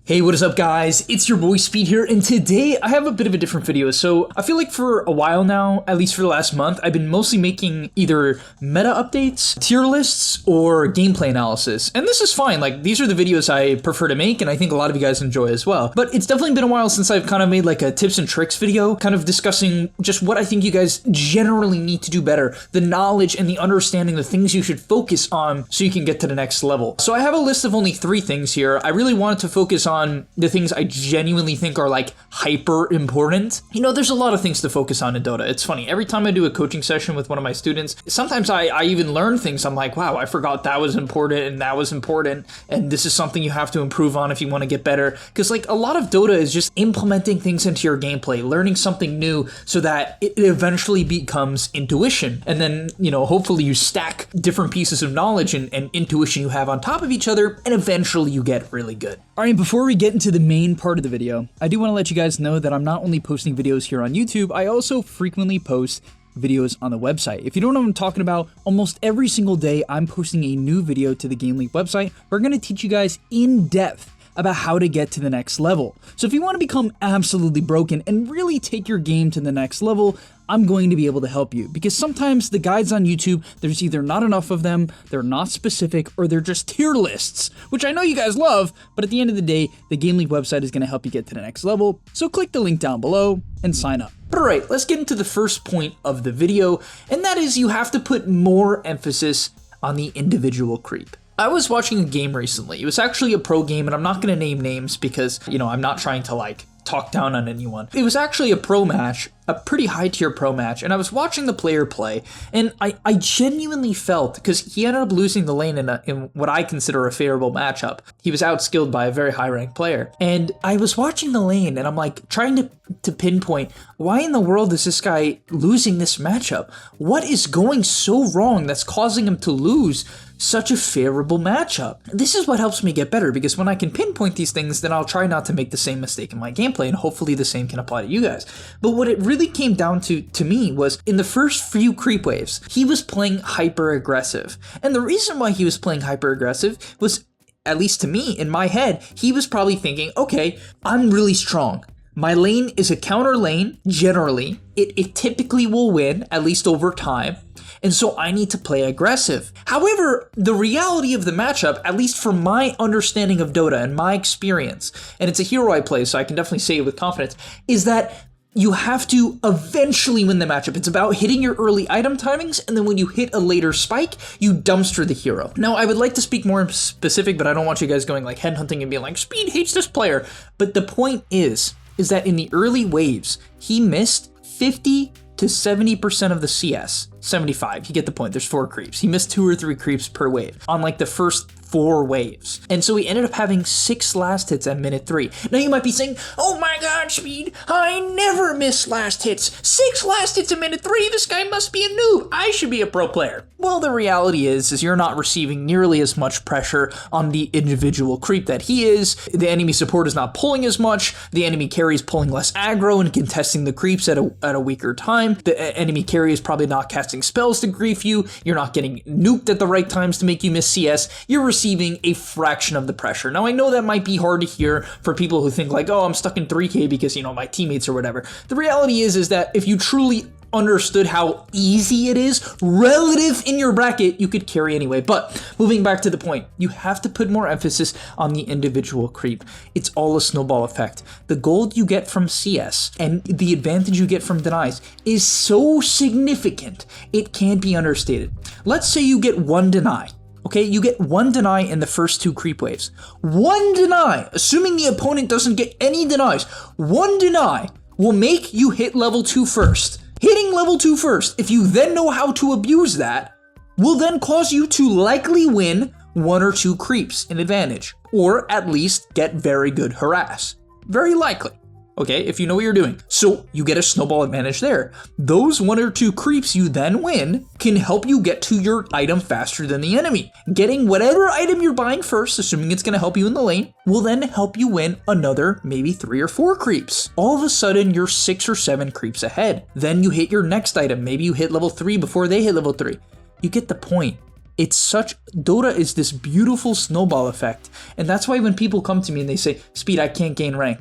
Hey, what is up guys? It's your boy Speed here, and today I have a bit of a different video. So I feel like for a while now, at least for the last month, I've been mostly making either meta updates, tier lists, or gameplay analysis. And this is fine, like these are the videos I prefer to make and I think a lot of you guys enjoy as well. But it's definitely been a while since I've kind of made like a tips and tricks video, kind of discussing just what I think you guys generally need to do better, the knowledge and the understanding, the things you should focus on so you can get to the next level. So I have a list of only 3 things here. I really wanted to focus on the things I genuinely think are like hyper important. You know, there's a lot of things to focus on in Dota. It's funny, every time I do a coaching session with one of my students, sometimes I even learn things. I'm like, wow, I forgot that was important and that was important, and this is something you have to improve on if you want to get better. Because like a lot of Dota is just implementing things into your gameplay, learning something new so that it eventually becomes intuition. And then, you know, hopefully you stack different pieces of knowledge and intuition you have on top of each other, and eventually you get really good. All right, before we get into the main part of the video, I do want to let you guys know that I'm not only posting videos here on YouTube, I also frequently post videos on the website. If you don't know what I'm talking about, almost every single day I'm posting a new video to the gameleap website. We're going to teach you guys in depth about how to get to the next level. So if you want to become absolutely broken and really take your game to the next level, I'm going to be able to help you, because sometimes the guides on YouTube, there's either not enough of them, they're not specific, or they're just tier lists, which I know you guys love, but at the end of the day, the gameleap website is going to help you get to the next level. So click the link down below and sign up. But all right, let's get into the first point of the video, and that is you have to put more emphasis on the individual creep. I was watching a game recently. It was actually a pro game, and I'm not going to name names because, you know, I'm not trying to like talk down on anyone. It was actually a pro match, a pretty high tier pro match, and I was watching the player play, and I genuinely felt, because he ended up losing the lane in what I consider a favorable matchup. He was outskilled by a very high ranked player, and I was watching the lane and I'm like trying to pinpoint, why in the world is this guy losing this matchup? What is going so wrong that's causing him to lose such a favorable matchup? This is what helps me get better, because when I can pinpoint these things, then I'll try not to make the same mistake in my gameplay, and hopefully the same can apply to you guys. But what it really came down to me was in the first few creep waves, he was playing hyper aggressive. And the reason why he was playing hyper aggressive was, at least to me, in my head, he was probably thinking, okay, I'm really strong. My lane is a counter lane, generally. It typically will win, at least over time. And so I need to play aggressive. However, the reality of the matchup, at least from my understanding of Dota and my experience, and it's a hero I play, so I can definitely say it with confidence, is that you have to eventually win the matchup. It's about hitting your early item timings, and then when you hit a later spike, you dumpster the hero. Now, I would like to speak more specific, but I don't want you guys going like headhunting and being like, Speed hates this player. But the point is that in the early waves, he missed 50 to 70% of the CS. 75, you get the point, there's 4 creeps. He missed 2 or 3 creeps per wave on like the first 4 waves. And so he ended up having 6 last hits at minute 3. Now you might be saying, oh my god, Speed, I never miss last hits. 6 last hits at minute 3, this guy must be a noob. I should be a pro player. Well, the reality is you're not receiving nearly as much pressure on the individual creep that he is. The enemy support is not pulling as much. The enemy carry is pulling less aggro and contesting the creeps at a weaker time. The enemy carry is probably not casting spells to grief you. You're not getting nuked at the right times to make you miss CS. You're receiving a fraction of the pressure. Now, I know that might be hard to hear for people who think like, oh, I'm stuck in 3K because, you know, my teammates or whatever. The reality is that if you truly understood how easy it is relative in your bracket, you could carry anyway. But moving back to the point, you have to put more emphasis on the individual creep. It's all a snowball effect. The gold you get from CS and the advantage you get from denies is so significant, it can't be understated. Let's say you get 1 deny. Okay, you get 1 deny in the first 2 creep waves. 1 deny, assuming the opponent doesn't get any denies, 1 deny will make you hit level 2 first. Hitting level 2 first, if you then know how to abuse that, will then cause you to likely win 1 or 2 creeps in advantage, or at least get very good harass. Very likely. Okay, if you know what you're doing. So you get a snowball advantage there. Those 1 or 2 creeps you then win can help you get to your item faster than the enemy. Getting whatever item you're buying first, assuming it's going to help you in the lane, will then help you win another maybe 3 or 4 creeps. All of a sudden, you're 6 or 7 creeps ahead. Then you hit your next item. Maybe you hit level 3 before they hit level 3. You get the point. Dota is this beautiful snowball effect. And that's why when people come to me and they say, Speed, I can't gain rank.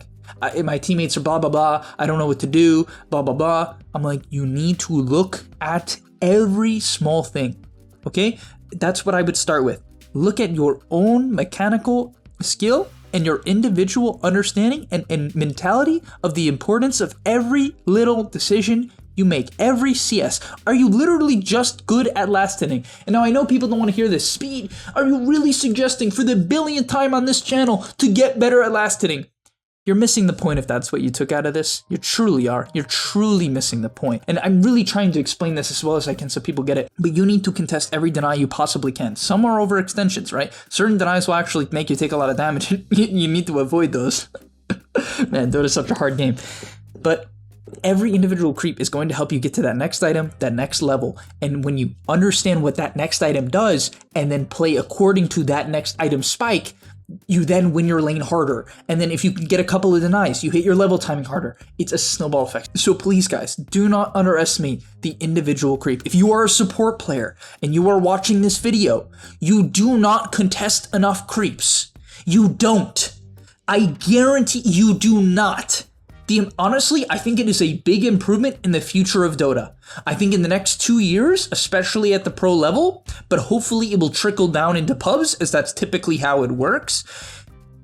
My teammates are blah, blah, blah. I don't know what to do, blah, blah, blah. I'm like, you need to look at every small thing, okay? That's what I would start with. Look at your own mechanical skill and your individual understanding and mentality of the importance of every little decision you make, every CS. Are you literally just good at last hitting? And now I know people don't want to hear this. Speed, are you really suggesting for the billionth time on this channel to get better at last hitting? You're missing the point if that's what you took out of this. You truly are. You're truly missing the point. And I'm really trying to explain this as well as I can so people get it. But you need to contest every deny you possibly can. Some are overextensions, right? Certain denies will actually make you take a lot of damage. You need to avoid those. Man, Dota's such a hard game. But every individual creep is going to help you get to that next item, that next level. And when you understand what that next item does and then play according to that next item spike, you then win your lane harder. And then if you can get a couple of denies, you hit your level timing harder. It's a snowball effect. So please guys, do not underestimate the individual creep. If you are a support player and you are watching this video, you do not contest enough creeps. You don't. I guarantee you do not. Honestly, I think it is a big improvement in the future of Dota. I think in the next 2 years, especially at the pro level, but hopefully it will trickle down into pubs as that's typically how it works.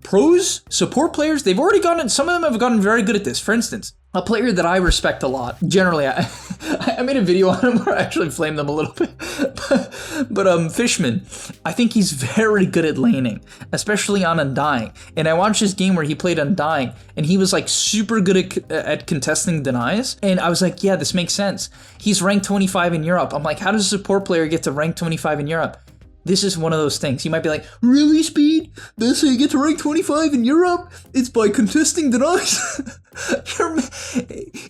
Pros, support players, they've already gotten, some of them have gotten very good at this. For instance, a player that I respect a lot, generally, I made a video on him where I actually flamed them a little bit, but Fishman, I think he's very good at laning, especially on Undying. And I watched this game where he played Undying, and he was like super good at contesting denies, and I was like, yeah, this makes sense. He's ranked 25 in Europe. I'm like, how does a support player get to rank 25 in Europe? This is one of those things. You might be like, really, Speed? That's how you get to rank 25 in Europe? It's by contesting denies?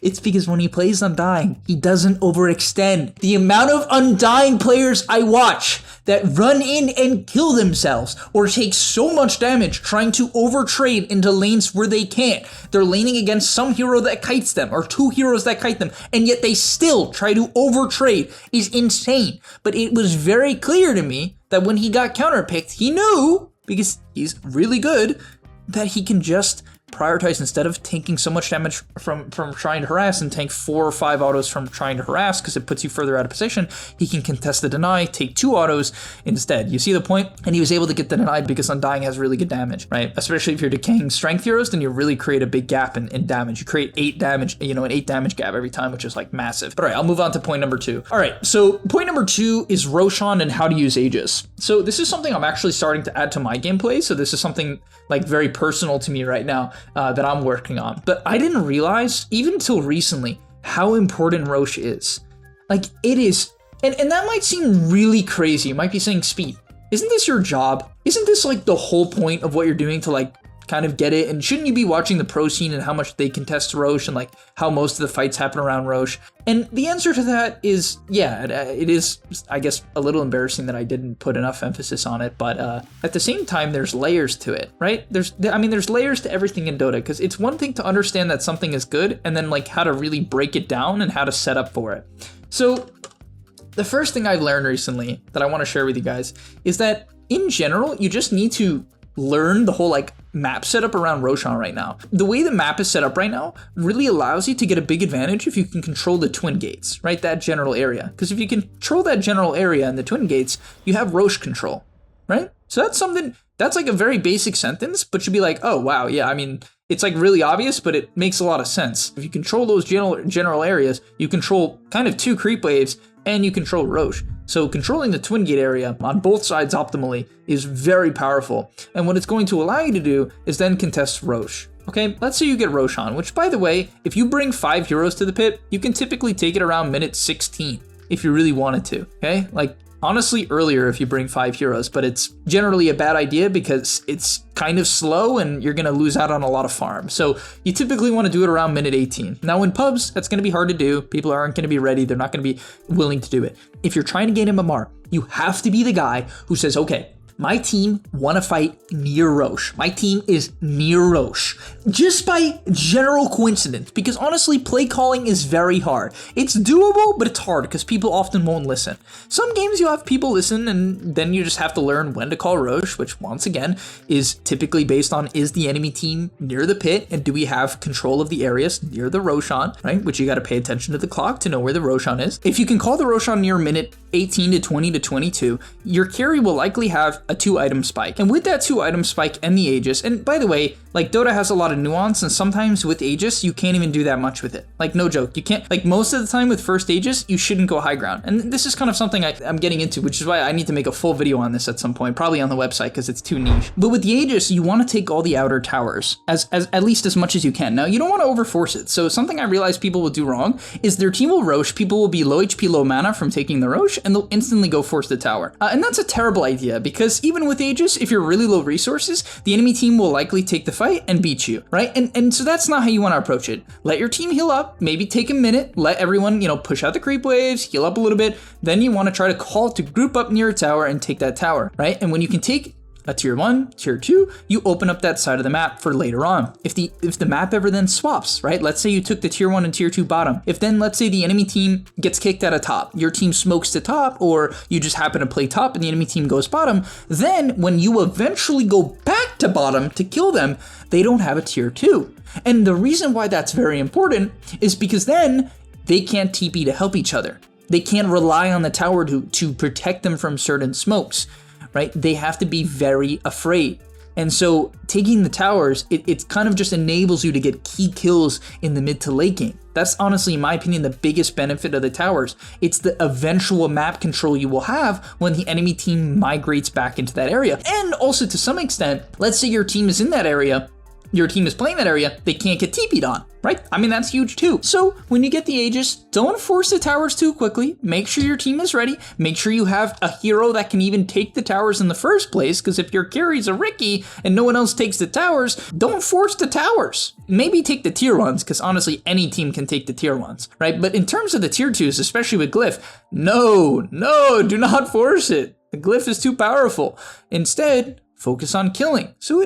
It's because when he plays Undying, he doesn't overextend. The amount of Undying players I watch that run in and kill themselves or take so much damage trying to overtrade into lanes where they can't. They're laning against some hero that kites them or two heroes that kite them, and yet they still try to overtrade is insane. But it was very clear to me that when he got counterpicked, he knew, because he's really good, that he can just prioritize instead of taking so much damage from trying to harass and tank 4 or 5 autos from trying to harass because it puts you further out of position. He can contest the deny, take 2 autos instead. You see the point? And he was able to get the denied because Undying has really good damage, right? Especially if you're decaying strength heroes, then you really create a big gap in damage. You create 8 damage, an 8 damage gap every time, which is like massive. But all right, I'll move on to point number 2. All right, so point number 2 is Roshan and how to use Aegis. So this is something I'm actually starting to add to my gameplay. So this is something like very personal to me right now that I'm working on. But I didn't realize, even until recently, how important Rosh is. Like, it is, and that might seem really crazy. You might be saying, Speed, isn't this your job? Isn't this like the whole point of what you're doing to like kind of get it? And shouldn't you be watching the pro scene and how much they contest Rosh and like how most of the fights happen around Rosh? And the answer to that is, yeah, it is, I guess, a little embarrassing that I didn't put enough emphasis on it. But at the same time, there's layers to it, right? There's layers to everything in Dota, because it's one thing to understand that something is good and then like how to really break it down and how to set up for it. So the first thing I've learned recently that I want to share with you guys is that in general, you just need to learn the whole like map setup around Roshan right now. The way the map is set up right now really allows you to get a big advantage if you can control the twin gates, right? That general area. Because if you control that general area and the twin gates, you have Rosh control, right? So that's something, that's like a very basic sentence, but you'd be like, oh wow, yeah, I mean, it's like really obvious, but it makes a lot of sense. If you control those general areas, you control kind of 2 creep waves and you control Rosh. So controlling the twin gate area on both sides optimally is very powerful. And what it's going to allow you to do is then contest Rosh. Okay, let's say you get Roshan, which by the way, if you bring 5 heroes to the pit, you can typically take it around minute 16 if you really wanted to, okay? Like, honestly, earlier if you bring 5 heroes, but it's generally a bad idea because it's kind of slow and you're gonna lose out on a lot of farm. So you typically want to do it around minute 18. Now in pubs, that's gonna be hard to do. People aren't gonna be ready. They're not gonna be willing to do it. If you're trying to gain MMR, you have to be the guy who says, okay, my team want to fight near Rosh. My team is near Rosh. Just by general coincidence, because honestly, play calling is very hard. It's doable, but it's hard because people often won't listen. Some games you have people listen, and then you just have to learn when to call Rosh, which once again is typically based on, is the enemy team near the pit, and do we have control of the areas near the Roshan, right? Which you got to pay attention to the clock to know where the Roshan is. If you can call the Roshan near minute 18 to 20 to 22, your carry will likely have a 2-item spike. And with that 2-item spike and the Aegis, and by the way, like Dota has a lot of nuance, and sometimes with Aegis, you can't even do that much with it. Like no joke, you can't, like most of the time with first Aegis, you shouldn't go high ground. And this is kind of something I'm getting into, which is why I need to make a full video on this at some point, probably on the website because it's too niche. But with the Aegis, you want to take all the outer towers as at least as much as you can. Now, you don't want to overforce it. So something I realize people will do wrong is their team will Rosh, people will be low HP, low mana from taking the Rosh, and they'll instantly go force the tower. And that's a terrible idea because even with Aegis, if you're really low resources, the enemy team will likely take the fight and beat you, right? And so that's not how you want to approach it. Let your team heal up, maybe take a minute, let everyone, push out the creep waves, heal up a little bit. Then you want to try to call to group up near a tower and take that tower, right? And when you can take a tier 1, tier 2, you open up that side of the map for later on. If the map ever then swaps, right? Let's say you took the tier 1 and tier 2 bottom. If then let's say the enemy team gets kicked out of top, your team smokes to top, or you just happen to play top and the enemy team goes bottom, then when you eventually go back to bottom to kill them, they don't have a tier 2. And the reason why that's very important is because then they can't TP to help each other. They can't rely on the tower to protect them from certain smokes. Right? They have to be very afraid. And so taking the towers, it kind of just enables you to get key kills in the mid to late game. That's honestly, in my opinion, the biggest benefit of the towers. It's the eventual map control you will have when the enemy team migrates back into that area. And also to some extent, let's say your team is in that area, your team is playing that area, they can't get TP'd on, right? I mean, that's huge too. So when you get the Aegis, don't force the towers too quickly. Make sure your team is ready. Make sure you have a hero that can even take the towers in the first place, because if your carry's a Ricky and no one else takes the towers, don't force the towers. Maybe take the tier 1s, because honestly, any team can take the tier 1s, right? But in terms of the tier 2s, especially with Glyph, no, do not force it. The Glyph is too powerful. Instead, focus on killing. So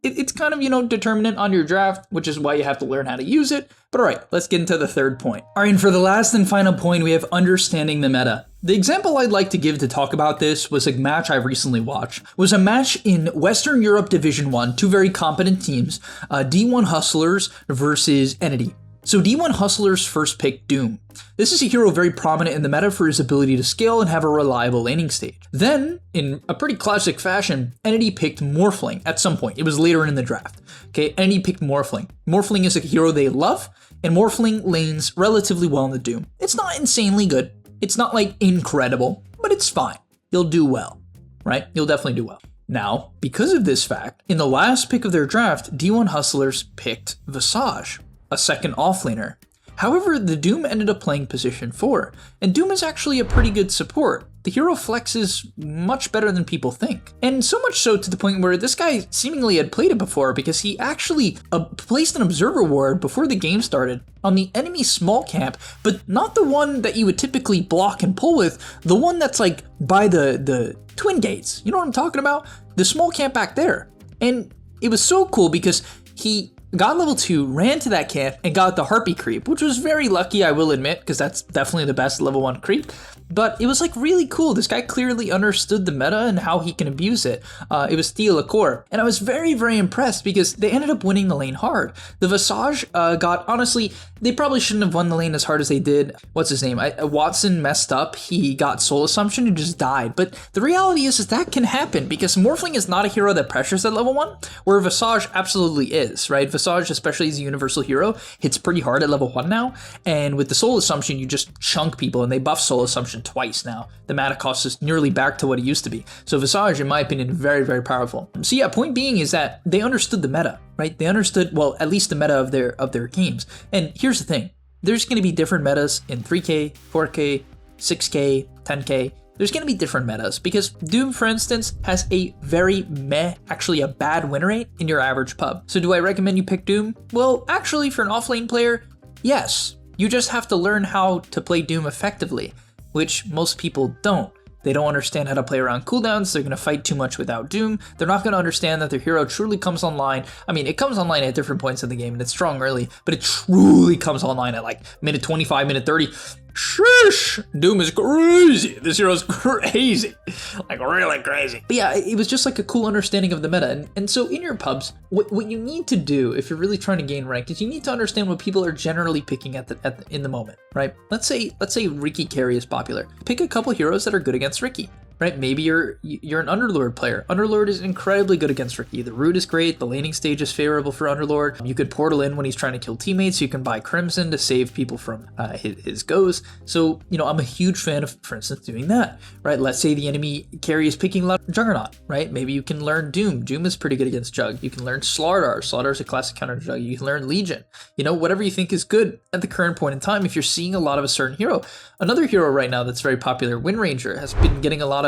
it's kind of, determinant on your draft, which is why you have to learn how to use it. But all right, let's get into the third point. All right, and for the last and final point, we have understanding the meta. The example I'd like to give to talk about this was a match I recently watched. It was a match in Western Europe Division 1, two very competent teams, D1 Hustlers versus Entity. So D1 Hustlers first picked Doom. This is a hero very prominent in the meta for his ability to scale and have a reliable laning stage. Then, in a pretty classic fashion, Entity picked Morphling at some point. It was later in the draft. Okay, Entity picked Morphling. Morphling is a hero they love, and Morphling lanes relatively well in the Doom. It's not insanely good. It's not like incredible, but it's fine. You'll do well, right? You'll definitely do well. Now, because of this fact, in the last pick of their draft, D1 Hustlers picked Visage, a second offlaner. However, the Doom ended up playing position 4, and Doom is actually a pretty good support. The hero flexes much better than people think. And so much so to the point where this guy seemingly had played it before, because he actually placed an observer ward before the game started on the enemy small camp, but not the one that you would typically block and pull with, the one that's like by the twin gates. You know what I'm talking about? The small camp back there. And it was so cool because he got level 2, ran to that camp, and got the Harpy creep, which was very lucky, I will admit, because that's definitely the best level 1 creep. But it was like really cool. This guy clearly understood the meta and how he can abuse it. It was Theo Core. And I was very, very impressed because they ended up winning the lane hard. The Visage honestly, they probably shouldn't have won the lane as hard as they did. What's his name? Watson messed up. He got Soul Assumption and just died. But the reality is that can happen because Morphling is not a hero that pressures at level 1, where Visage absolutely is, right? Visage, especially as a universal hero, hits pretty hard at level 1 now. And with the Soul Assumption, you just chunk people, and they buff Soul Assumption twice now. The mana cost is nearly back to what it used to be. So Visage, in my opinion, very, very powerful. So yeah, point being is that they understood the meta, right? They understood, well, at least the meta of their games. And here's the thing. There's going to be different metas in 3K, 4K, 6K, 10K. There's going to be different metas because Doom, for instance, has a very actually a bad win rate in your average pub. So do I recommend you pick Doom? Well, actually, for an offlane player, yes. You just have to learn how to play Doom effectively, which most people don't. They don't understand how to play around cooldowns. They're going to fight too much without Doom. They're not going to understand that their hero truly comes online. I mean, it comes online at different points in the game, and it's strong early, but it truly comes online at like minute 25, minute 30. Shush! Doom is crazy. This hero's crazy. Like, really crazy. But yeah, it was just like a cool understanding of the meta. And so in your pubs, what you need to do if you're really trying to gain rank is you need to understand what people are generally picking in the moment, right? Let's say Riki carry is popular. Pick a couple heroes that are good against Riki. Right, maybe you're an Underlord player. Underlord is incredibly good against Riki. The root is great. The laning stage is favorable for Underlord. You could portal in when he's trying to kill teammates. You can buy Crimson to save people from his goes. So, I'm a huge fan of, for instance, doing that. Right, let's say the enemy carry is picking Juggernaut. Right, maybe you can learn Doom. Doom is pretty good against Jug. You can learn Slardar. Slardar is a classic counter to Jug. You can learn Legion. Whatever you think is good at the current point in time. If you're seeing a lot of a certain hero, another hero right now that's very popular, Wind Ranger, has been getting a lot of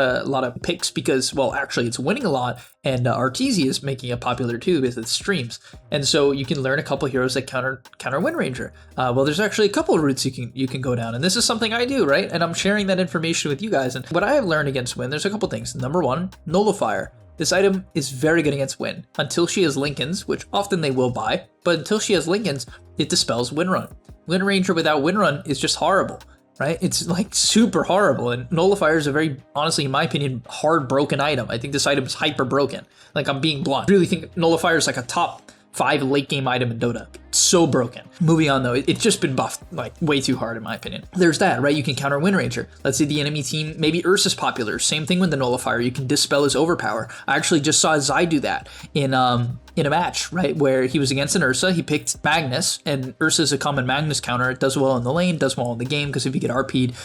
picks because, well, actually it's winning a lot, and Arteezy is making it popular too with its streams. And so you can learn a couple heroes that counter Wind Ranger. Well, there's actually a couple of routes you can go down, and this is something I do, right? And I'm sharing that information with you guys. And what I have learned against Wind, there's a couple things. Number one, Nullifier. This item is very good against Wind until she has Lincolns, which often they will buy, but until she has Lincolns, it dispels Windrun. Wind Ranger without Windrun is just horrible. Right? It's like super horrible, and Nullifier is a very, honestly, in my opinion, hard broken item. I think this item is hyper broken. Like, I'm being blunt. I really think Nullifier is like a top 5 late game item in Dota. So broken. Moving on though, it's just been buffed like way too hard in my opinion. There's that, right? You can counter Wind Ranger. Let's say the enemy team, maybe Ursa's popular. Same thing with the Nullifier. You can dispel his overpower. I actually just saw Zai do that in a match, right? Where he was against an Ursa, he picked Magnus, and Ursa's a common Magnus counter. It does well in the lane, does well in the game, because if you get RP'd,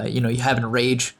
you have an rage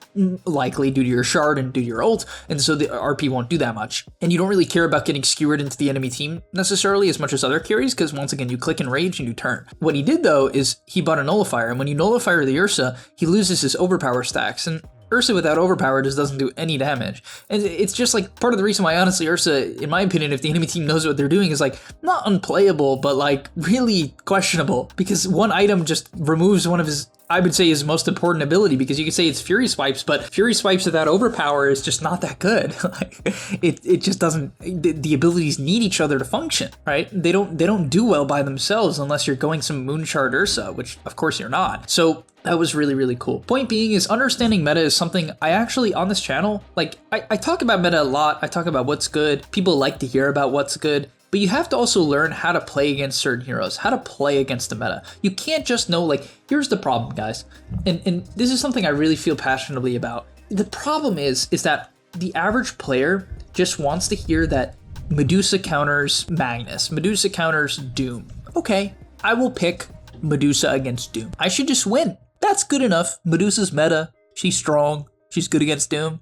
likely due to your shard and due to your ult, and so the RP won't do that much. And you don't really care about getting skewered into the enemy team necessarily as much as other carries, because once again, you click and rage and you turn. What he did though is he bought a Nullifier, and when you Nullifier the Ursa, he loses his overpower stacks, and Ursa without overpower just doesn't do any damage. And it's just like part of the reason why, honestly, Ursa, in my opinion, if the enemy team knows what they're doing, is like not unplayable, but like really questionable, because one item just removes one of his, I would say, his most important ability, because you could say it's Fury Swipes, but Fury Swipes without overpower is just not that good. Like, it just doesn't, the abilities need each other to function, right? They don't do well by themselves unless you're going some Moonshard Ursa, which of course you're not. So that was really, really cool. Point being is understanding meta is something I actually, on this channel, like I talk about meta a lot. I talk about what's good. People like to hear about what's good. But you have to also learn how to play against certain heroes, how to play against the meta. You can't just know, like, here's the problem, guys. And this is something I really feel passionately about. The problem is that the average player just wants to hear that Medusa counters Magnus, Medusa counters Doom. Okay, I will pick Medusa against Doom. I should just win. That's good enough. Medusa's meta. She's strong. She's good against Doom.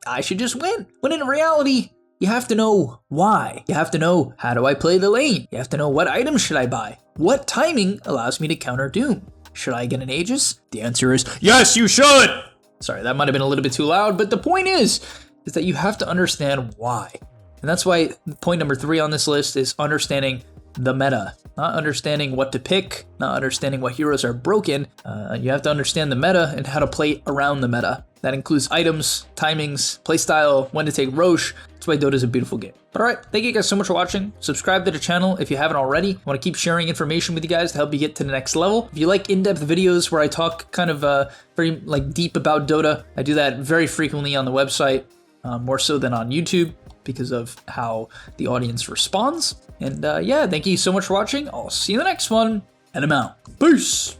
I should just win. When in reality, you have to know why. You have to know, how do I play the lane? You have to know, what items should I buy? What timing allows me to counter Doom? Should I get an Aegis? The answer is, yes, you should! Sorry, that might have been a little bit too loud, but the point is that you have to understand why. And that's why point number 3 on this list is understanding the meta. Not understanding what to pick, not understanding what heroes are broken. You have to understand the meta and how to play around the meta. That includes items, timings, playstyle, when to take Roche. That's why Dota is a beautiful game. But alright, thank you guys so much for watching. Subscribe to the channel if you haven't already. I want to keep sharing information with you guys to help you get to the next level. If you like in-depth videos where I talk kind of very deep about Dota, I do that very frequently on the website, more so than on YouTube, because of how the audience responds. And yeah, thank you so much for watching. I'll see you in the next one, and I'm out. Peace!